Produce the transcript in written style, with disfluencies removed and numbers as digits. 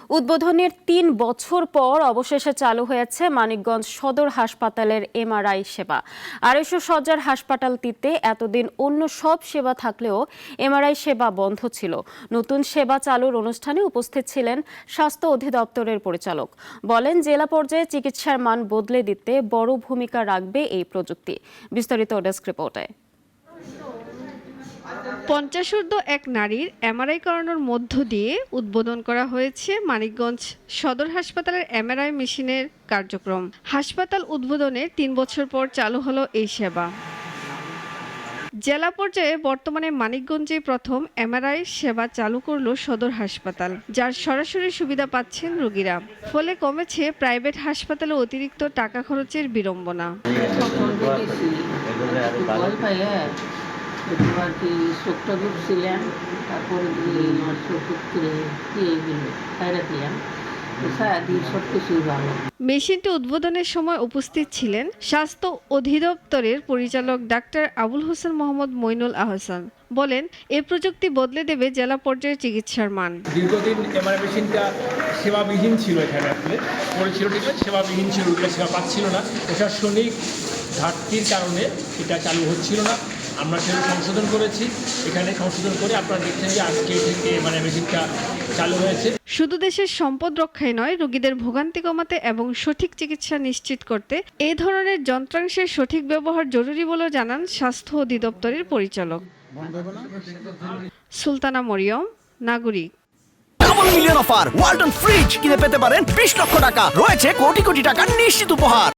উদ্বোধনের ৩ বছর পর অবশেষে চালু হয়েছে মানিকগঞ্জ সদর হাসপাতালের এমআরআই সেবা। ২৫০ শয্যার হাসপাতালটিতে এতদিন অন্য সব সেবা থাকলেও এমআরআই সেবা বন্ধ ছিল। নতুন সেবা চালুর অনুষ্ঠানে উপস্থিত ছিলেন স্বাস্থ্য অধিদপ্তরের পরিচালক। বলেন, জেলা পর্যায়ে চিকিৎসার মান বদলে দিতে বড় ভূমিকা রাখবে এই প্রযুক্তি। বিস্তারিত ডেস্ক রিপোর্টে। ৫০ এক নারীর এমআরআই করানোর মধ্য দিয়ে উদ্বোধন করা হয়েছে মানিকগঞ্জ সদর হাসপাতালের এমআরআই মেশিনের কার্যক্রম। হাসপাতাল উদ্বোধনের ৩ বছর পর চালু হলো এই সেবা। জেলা পর্যায়ে বর্তমানে মানিকগঞ্জে প্রথম এমআরআই সেবা চালু করলো সদর হাসপাতাল, যার সরাসরি সুবিধা পাচ্ছেন রোগীরা। ফলে কমেছে প্রাইভেট হাসপাতালে অতিরিক্ত টাকা খরচের বিড়ম্বনা। আর কি চোখটা ঢুকছিলাম, তারপরে মেশিনটি উদ্বোধনের সময় উপস্থিত ছিলেন স্বাস্থ্য অধিদপ্তরের পরিচালক ডাক্তার আবুল হোসেন মোহাম্মদ মইনুল আহসান। বলেন, এই প্রযুক্তি বদলে দেবে জেলা পর্যায়ে চিকিৎসার মান। দীর্ঘদিন এমআরআই মেশিনটা সেবাবিহীন ছিল, এখানে আসলে পরিছিল, ঠিক আছে, সেবাবিহীন ছিল, রোগীরা সেবা পাচ্ছিল না। প্রশাসনিক ঘাটতির কারণে এটা চালু হচ্ছিল না। আমরা সেটা সংশোধন করেছি। এখানে সংশোধন করে আপনারা দেখছেন যে আজকে থেকে মেশিনটা চালু হয়েছে। শুধু দেশের সম্পদ রক্ষায় নয়, রোগীদের ভোগান্তি কমাতে এবং সঠিক চিকিৎসা নিশ্চিত করতে এই ধরনের যন্ত্রাংশের সঠিক ব্যবহার জরুরি বলে জানান স্বাস্থ্য অধিদপ্তরের পরিচালক। সুলতানা মরিয়ম, নাগরিক। Double million offer Walton fridge কিনে পেতে পারেন ২০ লক্ষ টাকা। রয়েছে কোটি কোটি টাকার নিশ্চিত উপহার।